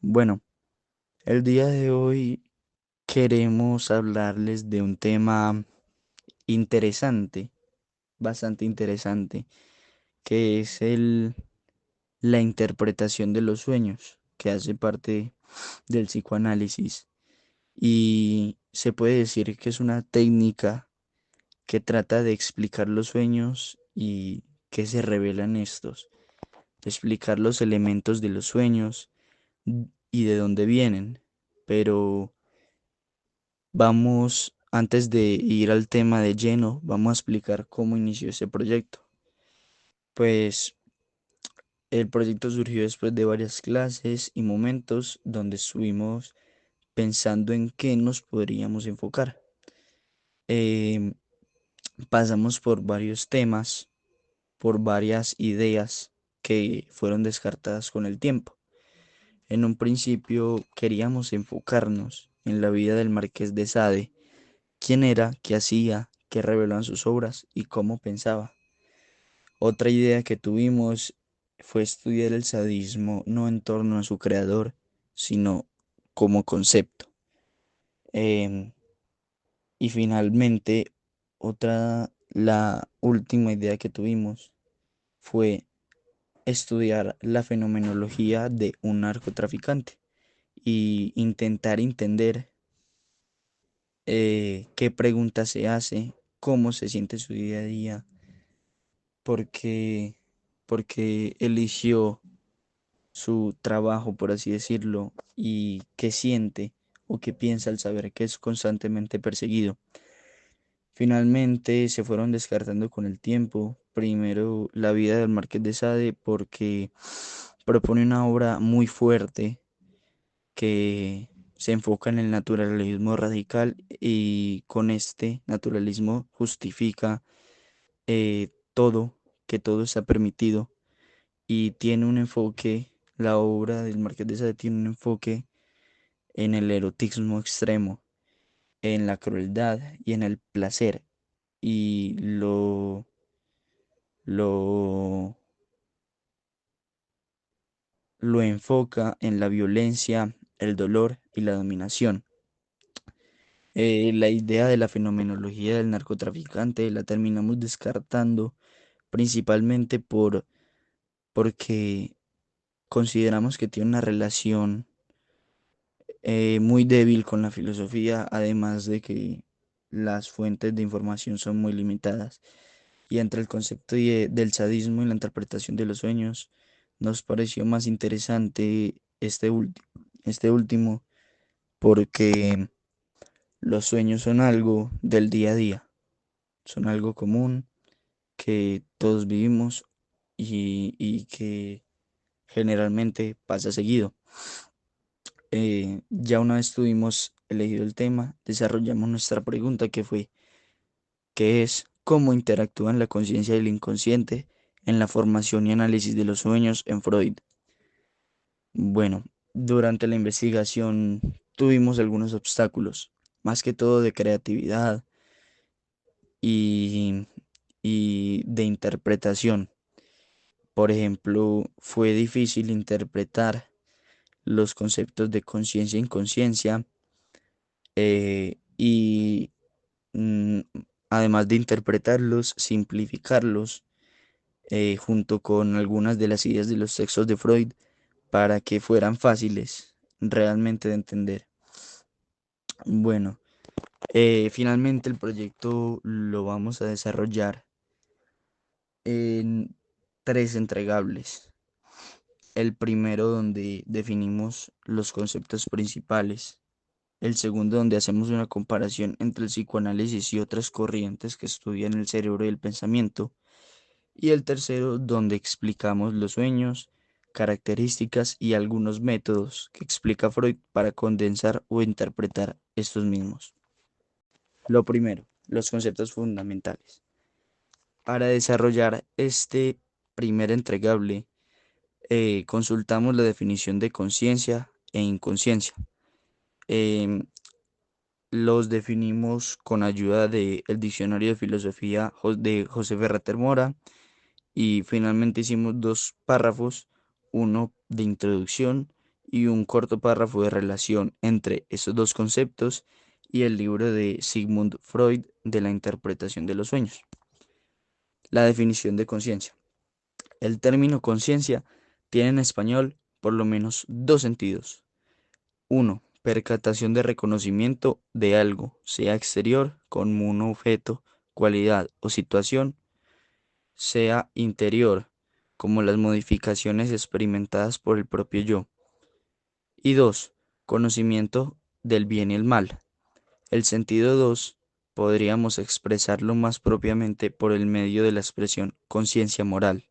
Bueno, el día de hoy queremos hablarles de un tema interesante, bastante interesante, que es la interpretación de los sueños, que hace parte del psicoanálisis. Y se puede decir que es una técnica que trata de explicar los sueños y qué se revelan estos, explicar los elementos de los sueños y de dónde vienen. Pero antes de ir al tema de lleno, vamos a explicar cómo inició ese proyecto. Pues el proyecto surgió después de varias clases y momentos donde estuvimos pensando en qué nos podríamos enfocar. Em, Pasamos por varios temas, por varias ideas que fueron descartadas con el tiempo. En un principio queríamos enfocarnos en la vida del Marqués de Sade, quién era, qué hacía, qué reveló en sus obras y cómo pensaba. Otra idea que tuvimos fue estudiar el sadismo no en torno a su creador, sino como concepto. Em, y finalmente, la última idea que tuvimos fue estudiar la fenomenología de un narcotraficante y intentar entender qué preguntas se hace, cómo se siente su día a día, por qué, por qué eligió su trabajo, por así decirlo, y qué siente o qué piensa al saber que es constantemente perseguido. Finalmente se fueron descartando con el tiempo. Primero la vida del Marqués de Sade porque propone una obra muy fuerte que se enfoca en el naturalismo radical y con este naturalismo justifica todo, que todo está permitido y tiene un enfoque, la obra del Marqués de Sade tiene un enfoque en el erotismo extremo, en la crueldad y en el placer y lo, lo enfoca en la violencia, el dolor y la dominación. La idea de la fenomenología del narcotraficante la terminamos descartando principalmente porque consideramos que tiene una relación muy débil con la filosofía, además de que las fuentes de información son muy limitadas. Y entre el concepto del sadismo y la interpretación de los sueños, nos pareció más interesante este último, porque los sueños son algo del día a día, son algo común que todos vivimos y que generalmente pasa seguido. Ya una vez tuvimos elegido el tema, desarrollamos nuestra pregunta que es cómo interactúan la conciencia y el inconsciente en la formación y análisis de los sueños en Freud. Bueno, durante la investigación tuvimos algunos obstáculos, más que todo de creatividad y, y de interpretación. Por ejemplo, fue difícil interpretar los conceptos de conciencia e inconsciencia y mm, además de interpretarlos, simplificarlos junto con algunas de las ideas de los textos de Freud para que fueran fáciles realmente de entender. Bueno, finalmente el proyecto lo vamos a desarrollar en tres entregables. El primero donde definimos los conceptos principales. El segundo donde hacemos una comparación entre el psicoanálisis y otras corrientes que estudian el cerebro y el pensamiento. Y el tercero donde explicamos los sueños, características y algunos métodos que explica Freud para condensar o interpretar estos mismos. Lo primero, los conceptos fundamentales. Para desarrollar este primer entregable, consultamos la definición de conciencia e inconsciencia. Em, los definimos con ayuda del diccionario de filosofía de José Ferrater Mora y finalmente hicimos dos párrafos, uno de introducción y un corto párrafo de relación entre estos dos conceptos y el libro de Sigmund Freud de la interpretación de los sueños. La definición de conciencia. El término conciencia tiene en español por lo menos dos sentidos. Uno, percatación de reconocimiento de algo, sea exterior, como un objeto, cualidad o situación, sea interior, como las modificaciones experimentadas por el propio yo. Y dos, conocimiento del bien y el mal. El sentido 2 podríamos expresarlo más propiamente por el medio de la expresión conciencia moral.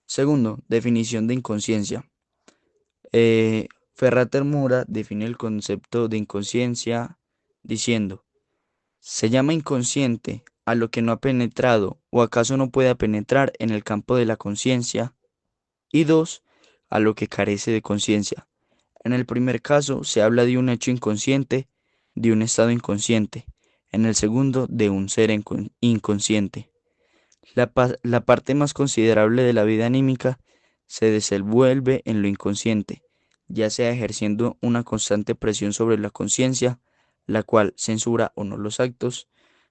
Segundo, definición de inconsciencia. Ferrater Mura define el concepto de inconsciencia diciendo, se llama inconsciente a lo que no ha penetrado o acaso no pueda penetrar en el campo de la conciencia, y dos, a lo que carece de conciencia. En el primer caso se habla de un hecho inconsciente, de un estado inconsciente. En el segundo, de un ser inconsciente. La parte más considerable de la vida anímica se desenvuelve en lo inconsciente, ya sea ejerciendo una constante presión sobre la conciencia, la cual censura o no los actos,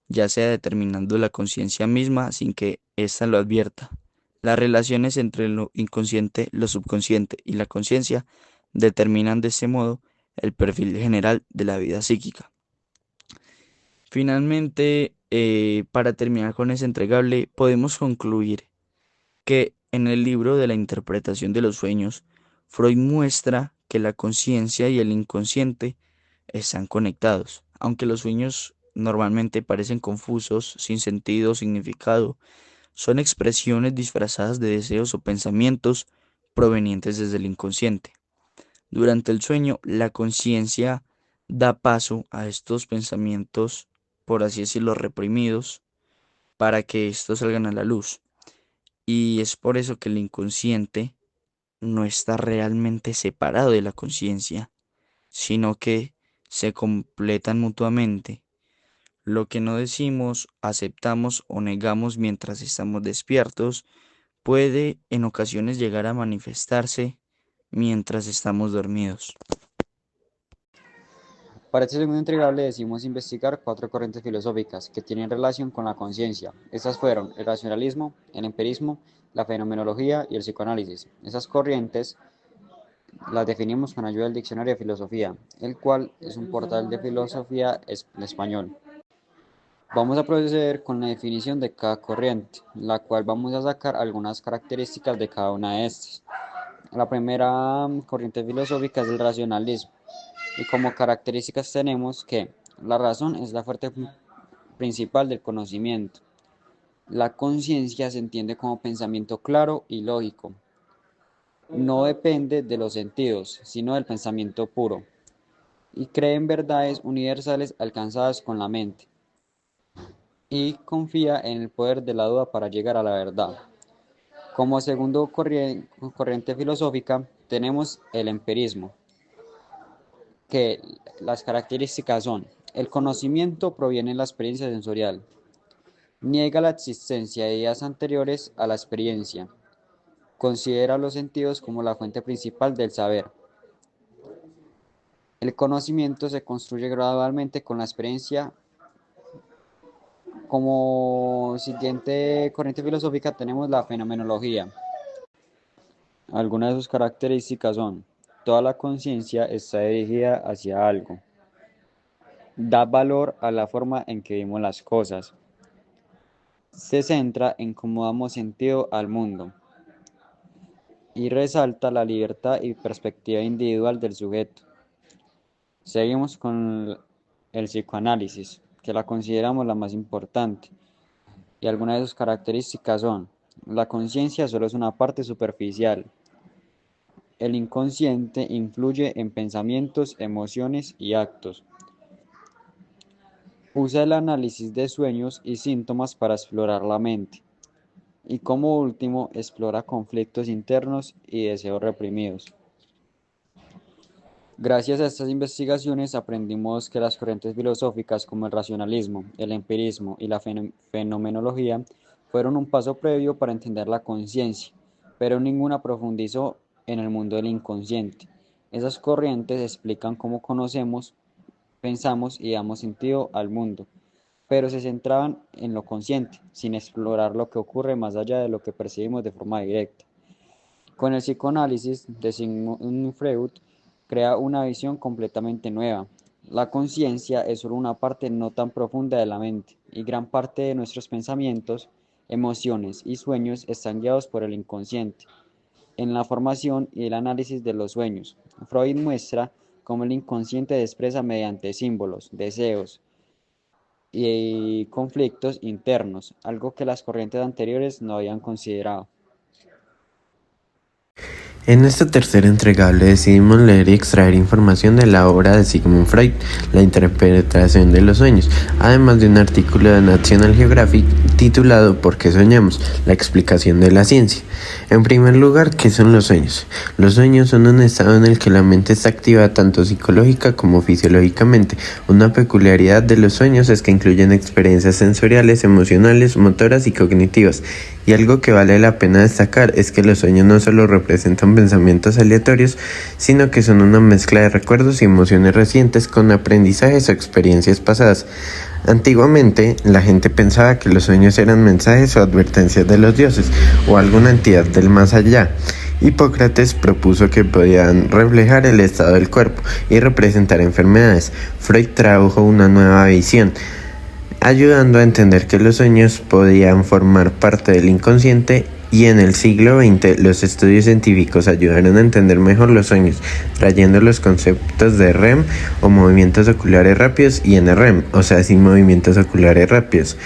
ya sea determinando la conciencia misma sin que ésta lo advierta. Las relaciones entre lo inconsciente, lo subconsciente y la conciencia determinan de este modo el perfil general de la vida psíquica. Finalmente, para terminar con ese entregable, podemos concluir que en el libro de la interpretación de los sueños, Freud muestra que la conciencia y el inconsciente están conectados, aunque los sueños normalmente parecen confusos, sin sentido o significado, son expresiones disfrazadas de deseos o pensamientos provenientes desde el inconsciente. Durante el sueño, la conciencia da paso a estos pensamientos, por así decirlo, reprimidos, para que estos salgan a la luz. Y es por eso que el inconsciente no está realmente separado de la conciencia, sino que se completan mutuamente. Lo que no decimos, aceptamos o negamos mientras estamos despiertos puede en ocasiones llegar a manifestarse mientras estamos dormidos. Para este segundo entregable decimos investigar cuatro corrientes filosóficas que tienen relación con la conciencia. Estas fueron el racionalismo, el empirismo, la fenomenología y el psicoanálisis. Esas corrientes las definimos con ayuda del Diccionario de Filosofía, el cual es un portal de filosofía en español. Vamos a proceder con la definición de cada corriente, la cual vamos a sacar algunas características de cada una de estas. La primera corriente filosófica es el racionalismo. Y como características tenemos que la razón es la fuente principal del conocimiento. La conciencia se entiende como pensamiento claro y lógico. No depende de los sentidos, sino del pensamiento puro. Y cree en verdades universales alcanzadas con la mente. Y confía en el poder de la duda para llegar a la verdad. Como segundo corriente filosófica tenemos el empirismo, que las características son: el conocimiento proviene de la experiencia sensorial, niega la existencia de ideas anteriores a la experiencia, considera los sentidos como la fuente principal del saber. El conocimiento se construye gradualmente con la experiencia. Como siguiente corriente filosófica tenemos la fenomenología. Algunas de sus características son: toda la conciencia está dirigida hacia algo, da valor a la forma en que vimos las cosas, se centra en cómo damos sentido al mundo y resalta la libertad y perspectiva individual del sujeto. Seguimos con el psicoanálisis, que la consideramos la más importante, y algunas de sus características son: la conciencia solo es una parte superficial, el inconsciente influye en pensamientos, emociones y actos, usa el análisis de sueños y síntomas para explorar la mente, y como último explora conflictos internos y deseos reprimidos. Gracias a estas investigaciones aprendimos que las corrientes filosóficas como el racionalismo, el empirismo y la fenomenología fueron un paso previo para entender la conciencia, pero ninguna profundizó en el mundo del inconsciente. Esas corrientes explican cómo conocemos, pensamos y damos sentido al mundo, pero se centraban en lo consciente, sin explorar lo que ocurre más allá de lo que percibimos de forma directa. Con el psicoanálisis de Sigmund Freud crea una visión completamente nueva. La conciencia es solo una parte no tan profunda de la mente, y gran parte de nuestros pensamientos, emociones y sueños están guiados por el inconsciente. En la formación y el análisis de los sueños, Freud muestra cómo el inconsciente se expresa mediante símbolos, deseos y conflictos internos, algo que las corrientes anteriores no habían considerado. En esta tercera entregable decidimos leer y extraer información de la obra de Sigmund Freud, la interpretación de los sueños, además de un artículo de National Geographic titulado ¿Por qué soñamos? La explicación de la ciencia. En primer lugar, ¿qué son los sueños? Los sueños son un estado en el que la mente está activa tanto psicológica como fisiológicamente. Una peculiaridad de los sueños es que incluyen experiencias sensoriales, emocionales, motoras y cognitivas. Y algo que vale la pena destacar es que los sueños no solo representan pensamientos aleatorios, sino que son una mezcla de recuerdos y emociones recientes con aprendizajes o experiencias pasadas. Antiguamente, la gente pensaba que los sueños eran mensajes o advertencias de los dioses o alguna entidad del más allá. Hipócrates propuso que podían reflejar el estado del cuerpo y representar enfermedades. Freud trajo una nueva visión, ayudando a entender que los sueños podían formar parte del inconsciente, y en el siglo XX los estudios científicos ayudaron a entender mejor los sueños, trayendo los conceptos de REM o movimientos oculares rápidos y NREM, o sea, sin movimientos oculares rápidos,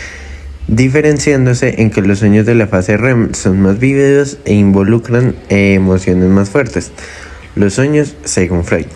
diferenciándose en que los sueños de la fase REM son más vívidos e involucran emociones más fuertes. Los sueños según Freud.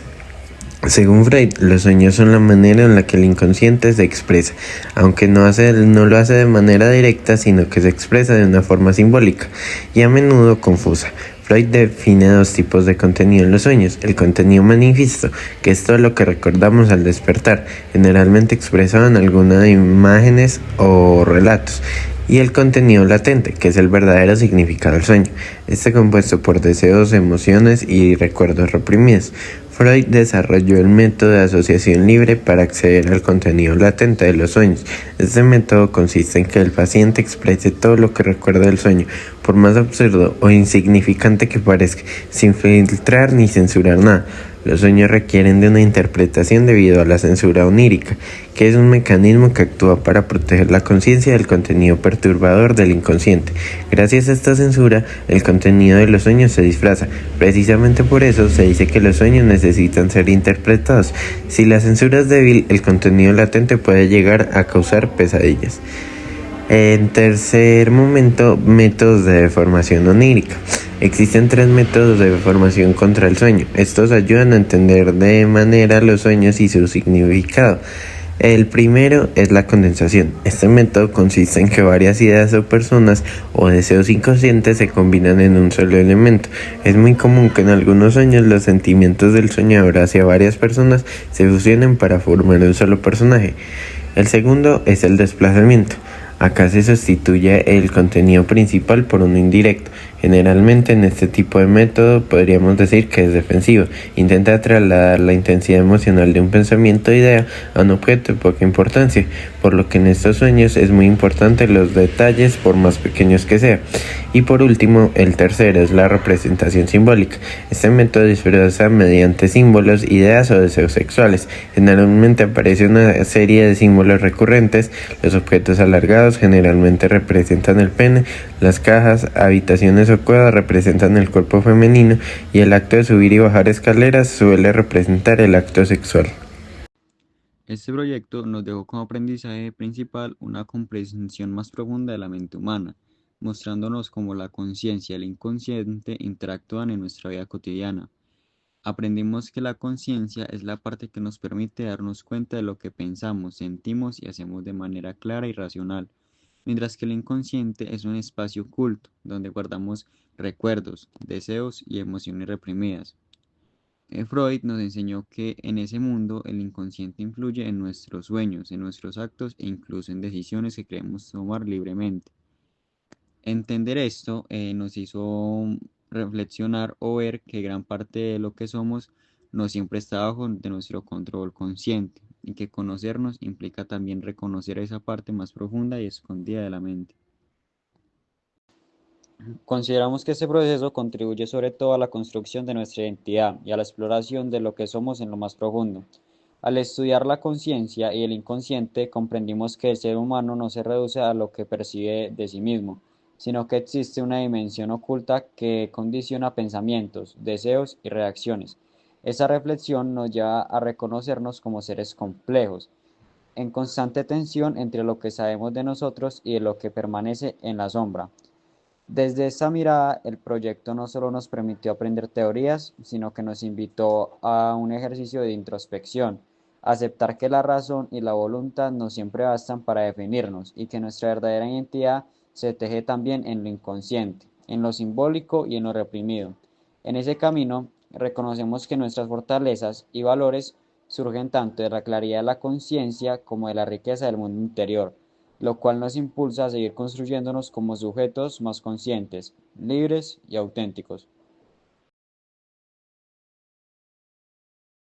Según Freud, los sueños son la manera en la que el inconsciente se expresa, aunque no lo hace de manera directa, sino que se expresa de una forma simbólica y a menudo confusa. Freud define dos tipos de contenido en los sueños: el contenido manifiesto, que es todo lo que recordamos al despertar, generalmente expresado en algunas imágenes o relatos, y el contenido latente, que es el verdadero significado del sueño. Está compuesto por deseos, emociones y recuerdos reprimidos. Freud desarrolló el método de asociación libre para acceder al contenido latente de los sueños. Este método consiste en que el paciente exprese todo lo que recuerda del sueño, por más absurdo o insignificante que parezca, sin filtrar ni censurar nada. Los sueños requieren de una interpretación debido a la censura onírica, que es un mecanismo que actúa para proteger la conciencia del contenido perturbador del inconsciente. Gracias a esta censura, el contenido de los sueños se disfraza. Precisamente por eso se dice que los sueños necesitan ser interpretados. Si la censura es débil, el contenido latente puede llegar a causar pesadillas. En tercer momento, métodos de deformación onírica. Existen 3 métodos de deformación contra el sueño. Estos ayudan a entender de manera los sueños y su significado. El primero es la condensación. Este método consiste en que varias ideas o personas o deseos inconscientes se combinan en un solo elemento. Es muy común que en algunos sueños los sentimientos del soñador hacia varias personas se fusionen para formar un solo personaje. El segundo es el desplazamiento. Acá se sustituye el contenido principal por uno indirecto. Generalmente en este tipo de método podríamos decir que es defensivo. Intenta trasladar la intensidad emocional de un pensamiento o idea a un objeto de poca importancia, por lo que en estos sueños es muy importante los detalles por más pequeños que sean. Y por último, el tercero es la representación simbólica. Este método disfraza mediante símbolos, ideas o deseos sexuales. Generalmente aparece una serie de símbolos recurrentes. Los objetos alargados generalmente representan el pene, las cajas, habitaciones o cuevas representan el cuerpo femenino, y el acto de subir y bajar escaleras suele representar el acto sexual. Este proyecto nos dejó como aprendizaje principal una comprensión más profunda de la mente humana, mostrándonos cómo la conciencia y el inconsciente interactúan en nuestra vida cotidiana. Aprendimos que la conciencia es la parte que nos permite darnos cuenta de lo que pensamos, sentimos y hacemos de manera clara y racional, mientras que el inconsciente es un espacio oculto donde guardamos recuerdos, deseos y emociones reprimidas. Freud nos enseñó que en ese mundo el inconsciente influye en nuestros sueños, en nuestros actos e incluso en decisiones que queremos tomar libremente. Entender esto nos hizo reflexionar o ver que gran parte de lo que somos no siempre está bajo de nuestro control consciente y que conocernos implica también reconocer esa parte más profunda y escondida de la mente. Consideramos que este proceso contribuye sobre todo a la construcción de nuestra identidad y a la exploración de lo que somos en lo más profundo. Al estudiar la conciencia y el inconsciente, comprendimos que el ser humano no se reduce a lo que percibe de sí mismo, sino que existe una dimensión oculta que condiciona pensamientos, deseos y reacciones. Esa reflexión nos lleva a reconocernos como seres complejos, en constante tensión entre lo que sabemos de nosotros y de lo que permanece en la sombra. Desde esta mirada, el proyecto no solo nos permitió aprender teorías, sino que nos invitó a un ejercicio de introspección, aceptar que la razón y la voluntad no siempre bastan para definirnos y que nuestra verdadera identidad se teje también en lo inconsciente, en lo simbólico y en lo reprimido. En ese camino, reconocemos que nuestras fortalezas y valores surgen tanto de la claridad de la conciencia como de la riqueza del mundo interior, lo cual nos impulsa a seguir construyéndonos como sujetos más conscientes, libres y auténticos.